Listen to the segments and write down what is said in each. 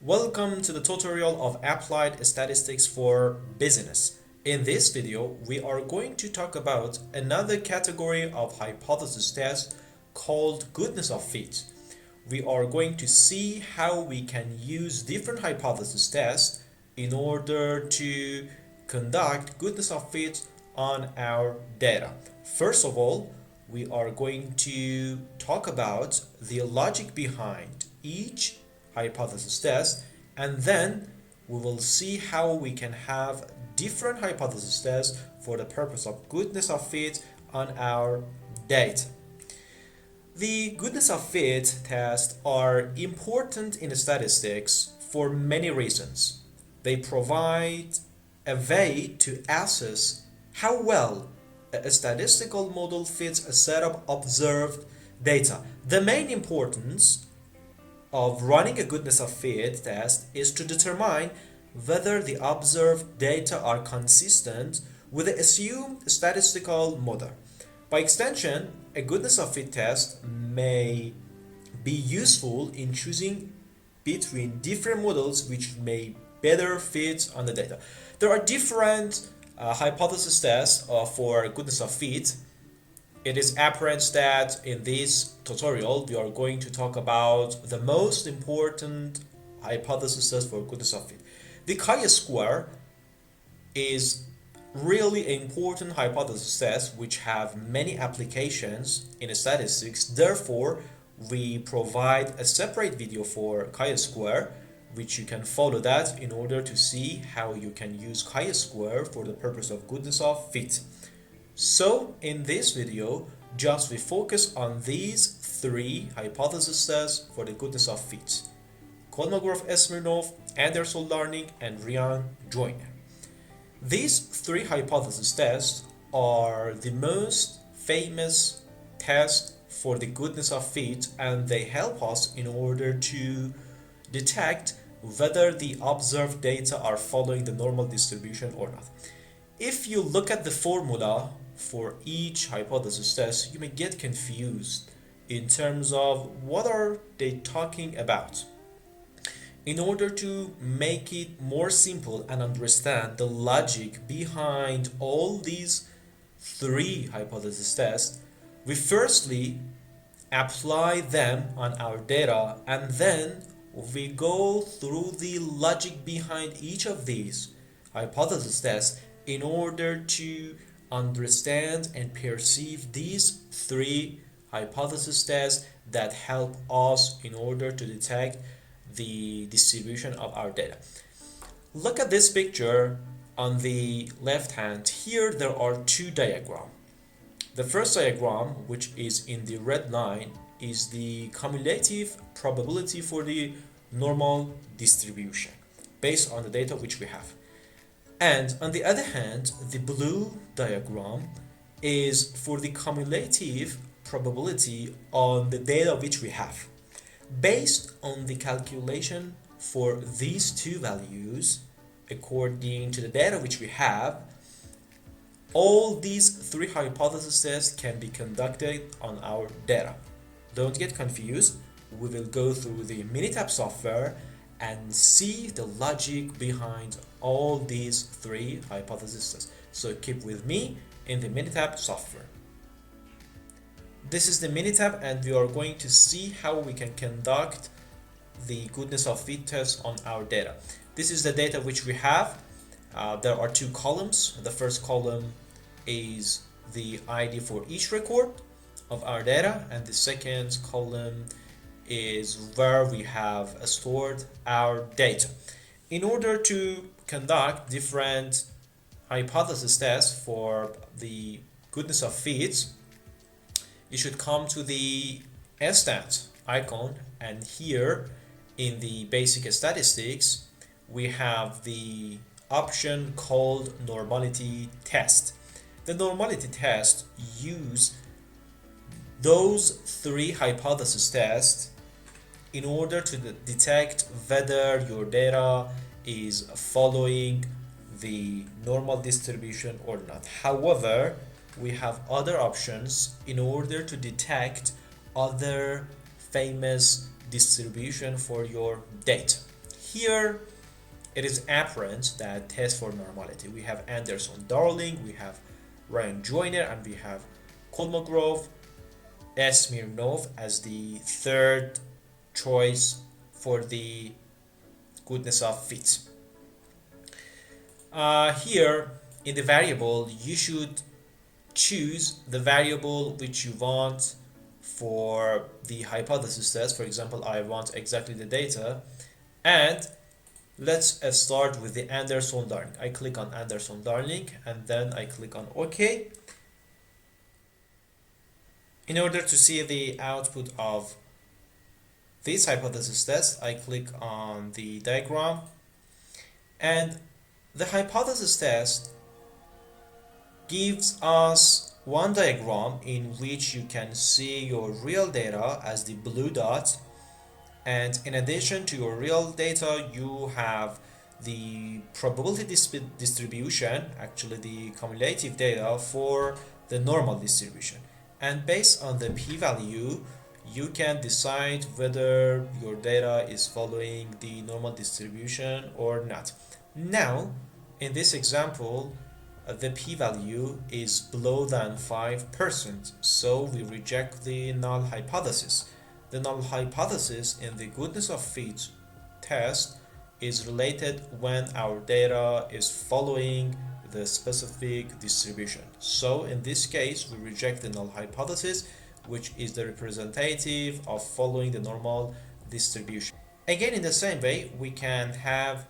Welcome to the tutorial of Applied Statistics for Business. In this video, we are going to talk about another category of hypothesis test called goodness of fit. We are going to see how we can use different hypothesis tests in order to conduct goodness of fit on our data. First of all, we are going to talk about the logic behind each hypothesis test, and then we will see how we can have different hypothesis tests for the purpose of goodness of fit on our data. The goodness of fit tests are important in statistics for many reasons. They provide a way to assess how well a statistical model fits a set of observed data. The main importance of running a goodness of fit test is to determine whether the observed data are consistent with the assumed statistical model. By extension, a goodness of fit test may be useful in choosing between different models which may better fit on the data. There are different hypothesis tests for goodness of fit. It is apparent that in this tutorial we are going to talk about the most important hypothesis test for goodness of fit. The chi-square is really an important hypothesis test which have many applications in statistics. Therefore, we provide a separate video for chi-square which you can follow that in order to see how you can use chi-square for the purpose of goodness of fit. So in this video, just we focus on these three hypothesis tests for the goodness of fit: Kolmogorov-Smirnov, Anderson-Larning, and Ryan-Joyner. These three hypothesis tests are the most famous tests for the goodness of fit, and they help us in order to detect whether the observed data are following the normal distribution or not. If you look at the formula for each hypothesis test, you may get confused in terms of what are they talking about. In order to make it more simple and understand the logic behind all these three hypothesis tests, we firstly apply them on our data, and then we go through the logic behind each of these hypothesis tests in order to understand and perceive these three hypothesis tests that help us in order to detect the distribution of our data. Look at this picture on the left hand. Here there are two diagrams. The first diagram, which is in the red line, is the cumulative probability for the normal distribution based on the data which we have. And on the other hand, the blue diagram is for the cumulative probability on the data which we have. Based on the calculation for these two values, according to the data which we have, all these three hypothesis tests can be conducted on our data. Don't get confused. We will go through the Minitab software and see the logic behind all these three hypotheses tests. So keep with me in the Minitab software. This is the Minitab, and we are going to see how we can conduct the goodness of fit test on our data. This is the data which we have. There are two columns. The first column is the ID for each record of our data, and the second column is where we have stored our data. In order to conduct different hypothesis tests for the goodness of fit, you should come to the stat icon, and here in the basic statistics we have the option called normality test. The normality test use those three hypothesis tests in order to detect whether your data is following the normal distribution or not. However, we have other options in order to detect other famous distribution for your data. Here it is apparent that test for normality. We have Anderson-Darling, we have Ryan Joyner, and we have Kolmogorov, Smirnov as the third choice for the goodness of fit. Here in the variable, you should choose the variable which you want for the hypothesis test. For example, I want exactly the data, and let's start with the Anderson-Darling. I click on Anderson-Darling and then I click on OK. In order to see the output of this hypothesis test, I click on the diagram, and the hypothesis test gives us one diagram in which you can see your real data as the blue dot, and in addition to your real data you have the probability distribution, actually the cumulative data for the normal distribution, and based on the p-value you can decide whether your data is following the normal distribution or not. Now in this example the p-value is below than 5%, so we reject the null hypothesis. The null hypothesis in the goodness of fit test is related when our data is following the specific distribution. So in this case we reject the null hypothesis, which is the representative of following the normal distribution. Again, in the same way, we can have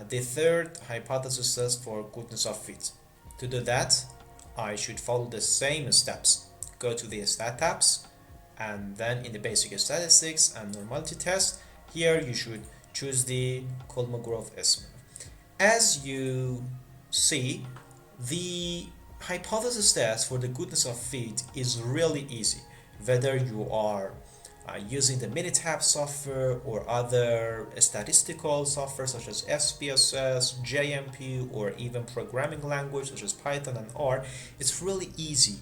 the third hypothesis test for goodness of fit. To do that, I should follow the same steps. Go to the stat tabs, and then in the basic statistics and normality test, here you should choose the Kolmogorov-Smirnov. As you see, the hypothesis test for the goodness of fit is really easy, whether you are using the Minitab software or other statistical software such as SPSS, JMP, or even programming language such as Python and R. It's really easy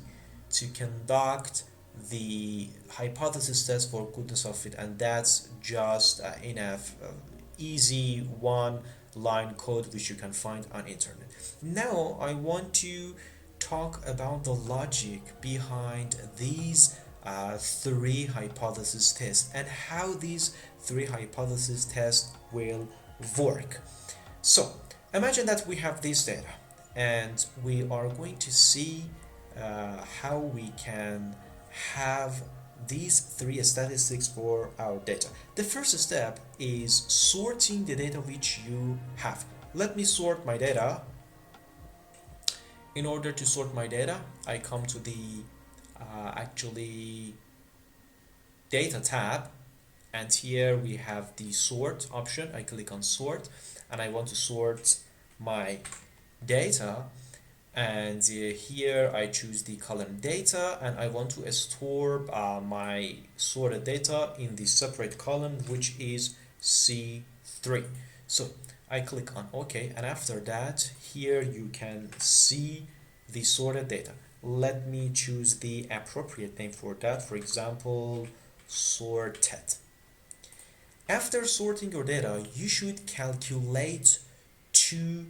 to conduct the hypothesis test for goodness of fit, and that's just enough easy one line code which you can find on internet. Now I want to talk about the logic behind these three hypothesis tests and how these three hypothesis tests will work. So imagine that we have this data and we are going to see how we can have these three statistics for our data. The first step is sorting the data which you have. Let me sort my data. In order to sort my data, I come to the actually data tab, and here we have the sort option. I click on sort and I want to sort my data, and here I choose the column data, and I want to store my sorted data in the separate column which is C3. So I click on OK, and after that here you can see the sorted data. Let me choose the appropriate name for that, for example sorted. After sorting your data, you should calculate two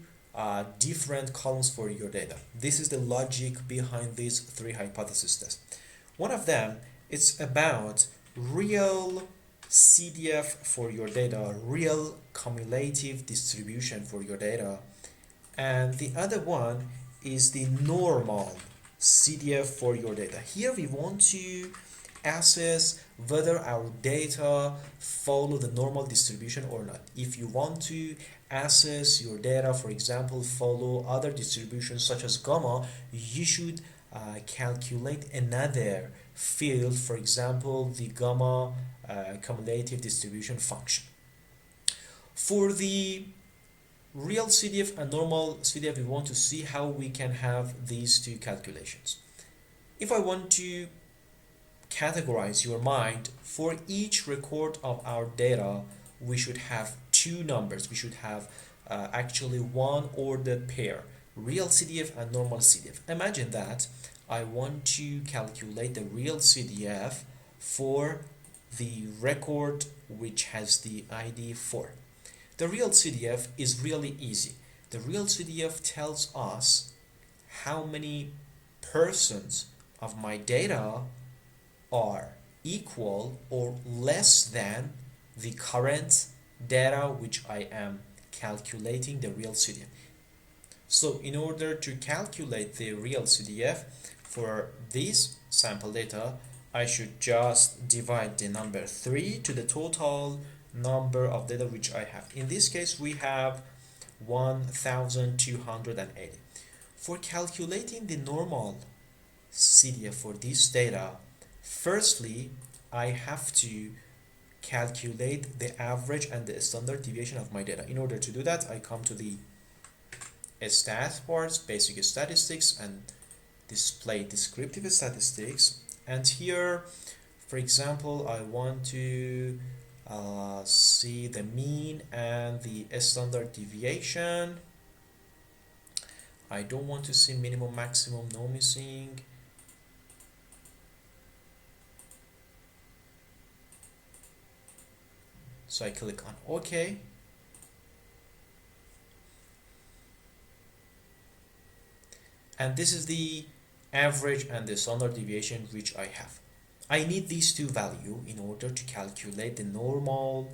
different columns for your data. This is the logic behind these three hypothesis tests. One of them is about real CDF for your data, real cumulative distribution for your data, and the other one is the normal CDF for your data. Here we want to assess whether our data follow the normal distribution or not. If you want to assess your data, for example, follow other distributions such as gamma, you should calculate another field, for example, the gamma cumulative distribution function. For the real CDF and normal CDF, we want to see how we can have these two calculations. If I want to categorize your mind, for each record of our data we should have two numbers. We should have actually one ordered pair, real CDF and normal CDF. Imagine that I want to calculate the real CDF for the record which has the ID 4. The real CDF is really easy. The real CDF tells us how many persons of my data are equal or less than the current data which I am calculating the real CDF. So in order to calculate the real CDF for this sample data, I should just divide the number 3 to the total number of data which I have. In this case, we have 1280. For calculating the normal CDF for this data, firstly, I have to calculate the average and the standard deviation of my data. In order to do that, I come to the stat bars, basic statistics, and display descriptive statistics. And here, for example, I want to see the mean and the standard deviation. I don't want to see minimum, maximum, no missing. So I click on OK. And this is the average and the standard deviation which I have. I need these two values in order to calculate the normal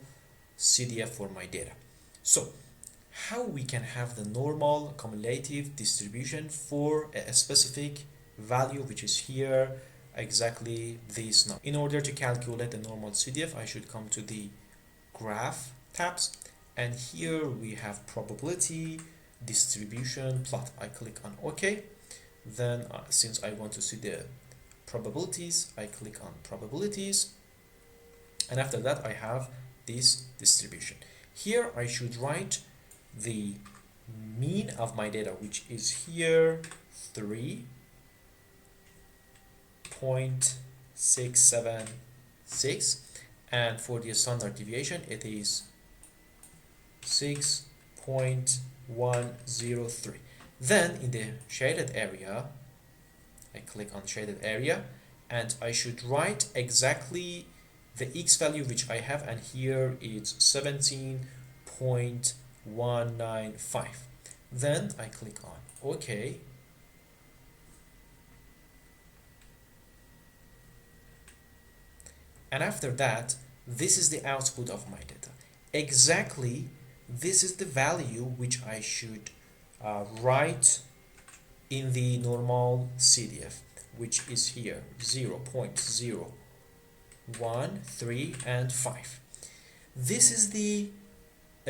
CDF for my data. So how we can have the normal cumulative distribution for a specific value, which is here exactly this number. In order to calculate the normal CDF, I should come to the graph tabs, and here we have probability distribution plot. I click on OK. Then since I want to see the probabilities, I click on probabilities, and after that I have this distribution. Here I should write the mean of my data, which is here 3.676, and for the standard deviation it is 6.103. Then in the shaded area, I click on shaded area, and I should write exactly the x value which I have, and here it's 17.195. Then I click on OK. And after that, this is the output of my data. Exactly, this is the value which I should write in the normal CDF, which is here 0.013 and 5. This is the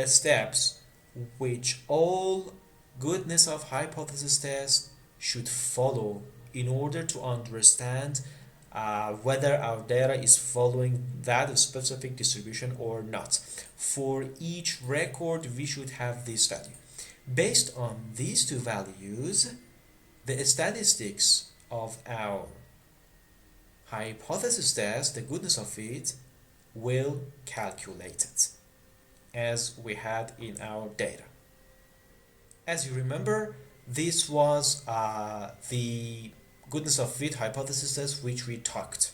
steps which all goodness of hypothesis tests should follow in order to understand whether our data is following that specific distribution or not. For each record, we should have this value. Based on these two values, the statistics of our hypothesis test, the goodness of it, will calculate it as we had in our data. As you remember, this was the goodness of fit hypothesis test which we talked.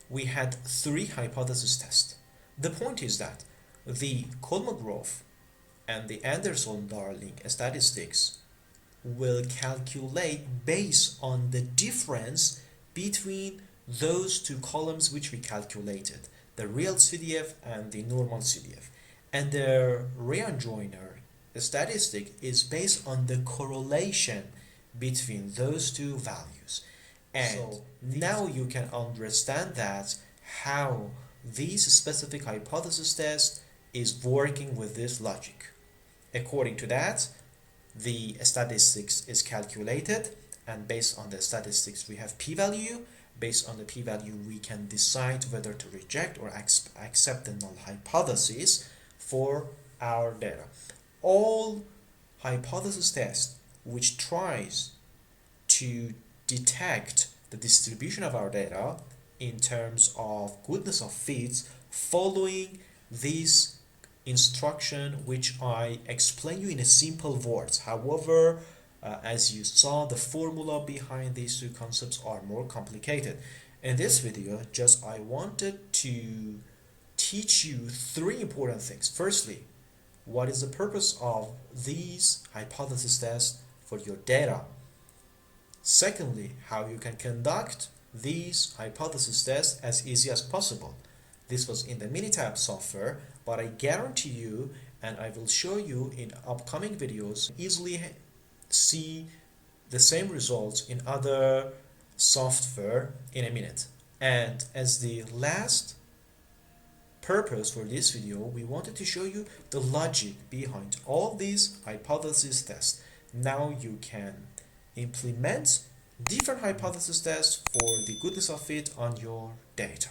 We had 3 hypothesis tests. The point is that the Kolmogorov and the Anderson-Darling statistics will calculate based on the difference between those two columns which we calculated, the real CDF and the normal CDF. And the rejoinder statistic is based on the correlation between those two values. And so now you can understand that how this specific hypothesis test is working with this logic. According to that, the statistics is calculated, and based on the statistics we have p-value. Based on the p-value we can decide whether to reject or accept the null hypothesis for our data. All hypothesis tests which tries to detect the distribution of our data in terms of goodness of fits following this instruction which I explain you in a simple words. However, as you saw, the formula behind these two concepts are more complicated. In this video, I wanted to teach you 3 important things. Firstly, what is the purpose of these hypothesis tests for your data. Secondly, how you can conduct these hypothesis tests as easy as possible. This was in the Minitab software, but I guarantee you, and I will show you in upcoming videos, easily see the same results in other software in a minute. And as the last purpose for this video, we wanted to show you the logic behind all these hypothesis tests. Now you can implement different hypothesis tests for the goodness of it on your data.